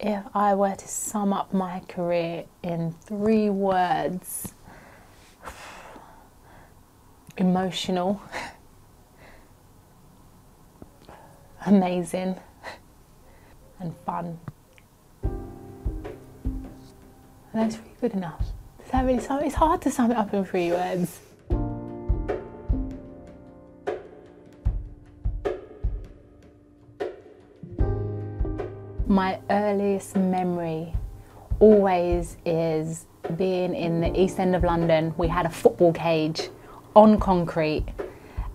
If I were to sum up my career in 3 words, emotional, amazing, and fun. Are those 3 good enough? Is that really something? It's hard to sum it up in 3 words. My earliest memory always is being in the East End of London. We had a football cage on concrete,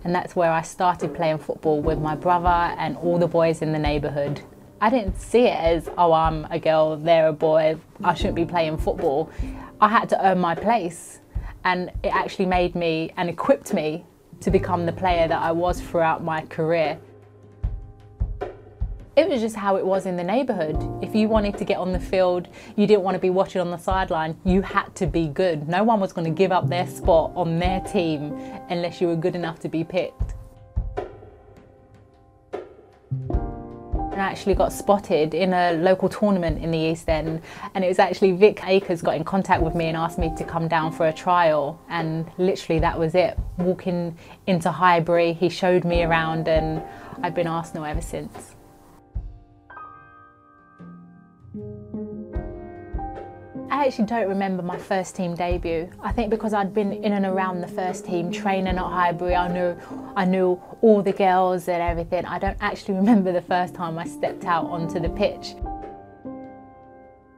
and that's where I started playing football with my brother and all the boys in the neighbourhood. I didn't see it as, oh, I'm a girl, they're a boy, I shouldn't be playing football. I had to earn my place, and it actually made me and equipped me to become the player that I was throughout my career. It was just how it was in the neighbourhood. If you wanted to get on the field, you didn't want to be watching on the sideline, you had to be good. No one was going to give up their spot on their team unless you were good enough to be picked. I actually got spotted in a local tournament in the East End, and it was actually Vic Akers got in contact with me and asked me to come down for a trial, and literally that was it. Walking into Highbury, he showed me around, and I've been Arsenal ever since. I actually don't remember my first team debut. I think because I'd been in and around the first team, training at Highbury, I knew all the girls and everything. I don't actually remember the first time I stepped out onto the pitch.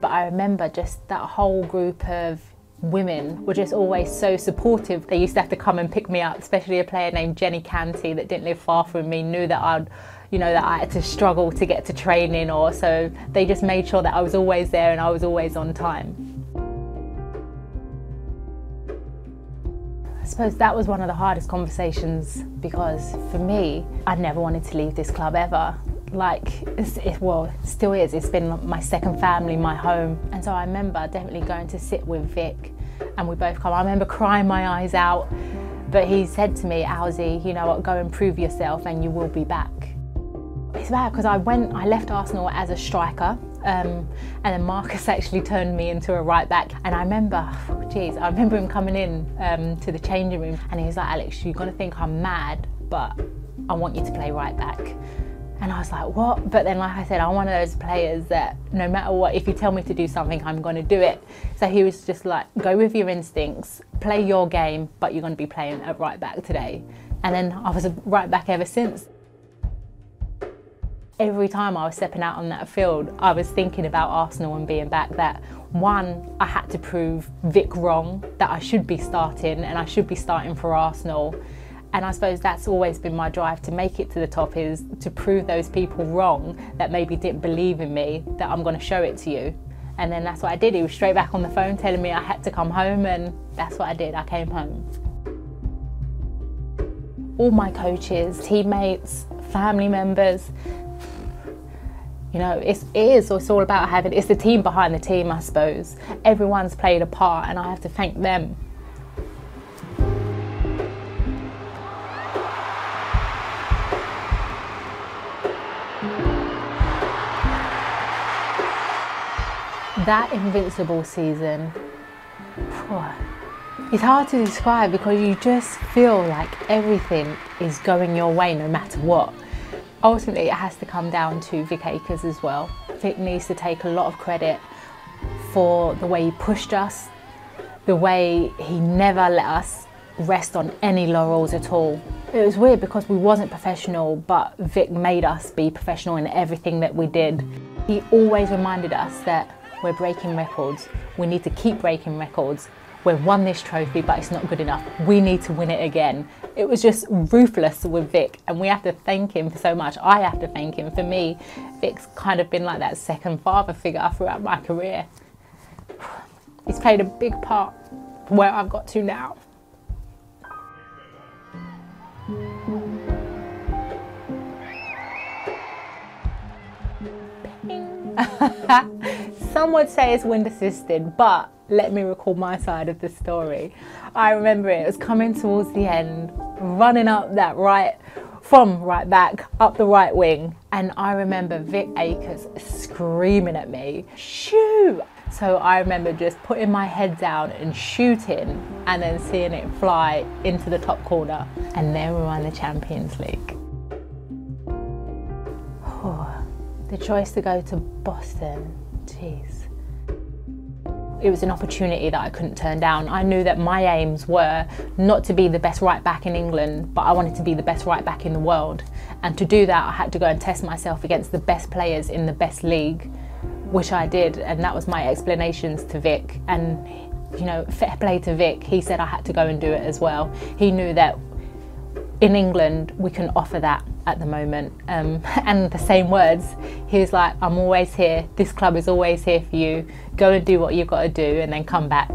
But I remember just that whole group of women were just always so supportive. They used to have to come and pick me up, especially a player named Jenny Canty that didn't live far from me, knew that that I had to struggle to get to training, or so they just made sure that I was always there and I was always on time. I suppose that was one of the hardest conversations, because for me, I never wanted to leave this club ever. It still is. It's been my second family, my home. And so I remember definitely going to sit with Vic, and we both come. I remember crying my eyes out, but he said to me, Owsie, you know what, go and prove yourself and you will be back. It's bad because I left Arsenal as a striker, and then Marcus actually turned me into a right back. And I remember him coming in to the changing room, and he was like, Alex, you're gonna think I'm mad, but I want you to play right back. And I was like, what? But then, like I said, I'm one of those players that no matter what, if you tell me to do something, I'm gonna do it. So he was just like, go with your instincts, play your game, but you're gonna be playing at right back today. And then I was a right back ever since. Every time I was stepping out on that field, I was thinking about Arsenal and being back, that one, I had to prove Vic wrong, that I should be starting and I should be starting for Arsenal. And I suppose that's always been my drive to make it to the top, is to prove those people wrong that maybe didn't believe in me, that I'm going to show it to you. And then that's what I did. He was straight back on the phone telling me I had to come home, and that's what I did. I came home. All my coaches, teammates, family members, you know, it's all about it's the team behind the team, I suppose. Everyone's played a part, and I have to thank them. That Invincible season, it's hard to describe, because you just feel like everything is going your way no matter what. Ultimately, it has to come down to Vic Akers as well. Vic needs to take a lot of credit for the way he pushed us, the way he never let us rest on any laurels at all. It was weird because we wasn't professional, but Vic made us be professional in everything that we did. He always reminded us that we're breaking records. We need to keep breaking records. We've won this trophy, but it's not good enough. We need to win it again. It was just ruthless with Vic, and we have to thank him for so much. I have to thank him. For me, Vic's kind of been like that second father figure throughout my career. He's played a big part where I've got to now. Some would say it's wind assisted, but let me recall my side of the story. I remember it was coming towards the end, running up that right from right back up the right wing. And I remember Vic Akers screaming at me, shoot! So I remember just putting my head down and shooting and then seeing it fly into the top corner. And then we won the Champions League. The choice to go to Boston, jeez. It was an opportunity that I couldn't turn down. I knew that my aims were not to be the best right back in England, but I wanted to be the best right back in the world. And to do that, I had to go and test myself against the best players in the best league, which I did. And that was my explanations to Vic. And, you know, fair play to Vic. He said I had to go and do it as well. He knew that in England, we can offer that at the moment. And the same words, he was like, I'm always here. This club is always here for you. Go and do what you've got to do and then come back.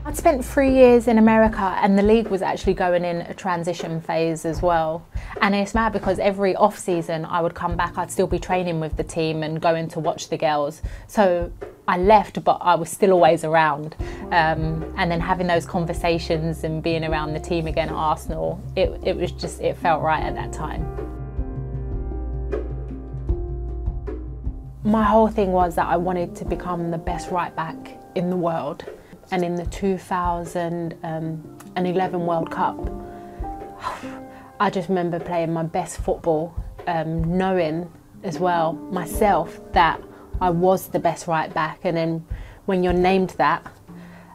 I'd spent 3 years in America and the league was actually going in a transition phase as well. And it's mad because every off season I would come back, I'd still be training with the team and going to watch the girls. So I left, but I was still always around. And then having those conversations and being around the team again at Arsenal, it felt right at that time. My whole thing was that I wanted to become the best right back in the world. And in the 2011 World Cup, I just remember playing my best football, knowing as well myself that I was the best right back. And then when you're named that,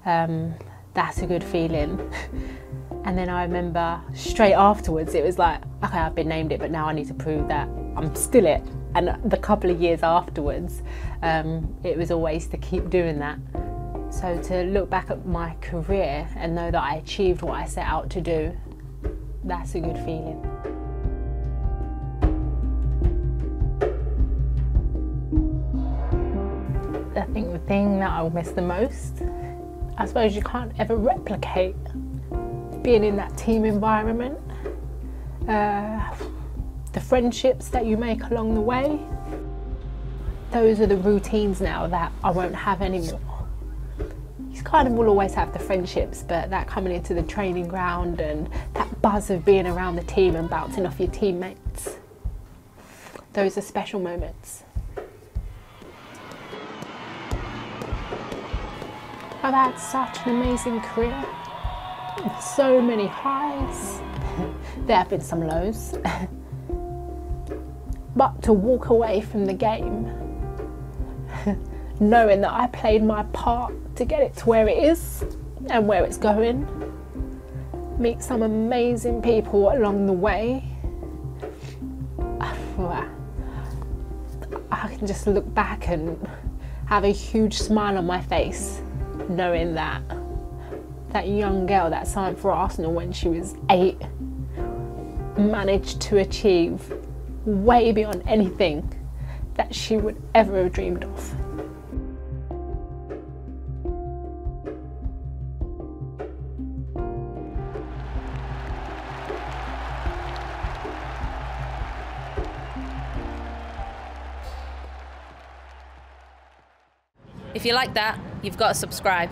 that's a good feeling. And then I remember straight afterwards, it was like, okay, I've been named it, but now I need to prove that I'm still it. And the couple of years afterwards, it was always to keep doing that. So to look back at my career and know that I achieved what I set out to do, that's a good feeling. I think the thing that I'll miss the most, I suppose you can't ever replicate being in that team environment. The friendships that you make along the way, those are the routines now that I won't have anymore. You kind of will always have the friendships, but that coming into the training ground and that buzz of being around the team and bouncing off your teammates, those are special moments. I've had such an amazing career, with so many highs. There have been some lows. But to walk away from the game, knowing that I played my part to get it to where it is and where it's going, meet some amazing people along the way, I can just look back and have a huge smile on my face, knowing that that young girl that signed for Arsenal when she was 8 managed to achieve way beyond anything that she would ever have dreamed of. If you like that, you've got to subscribe.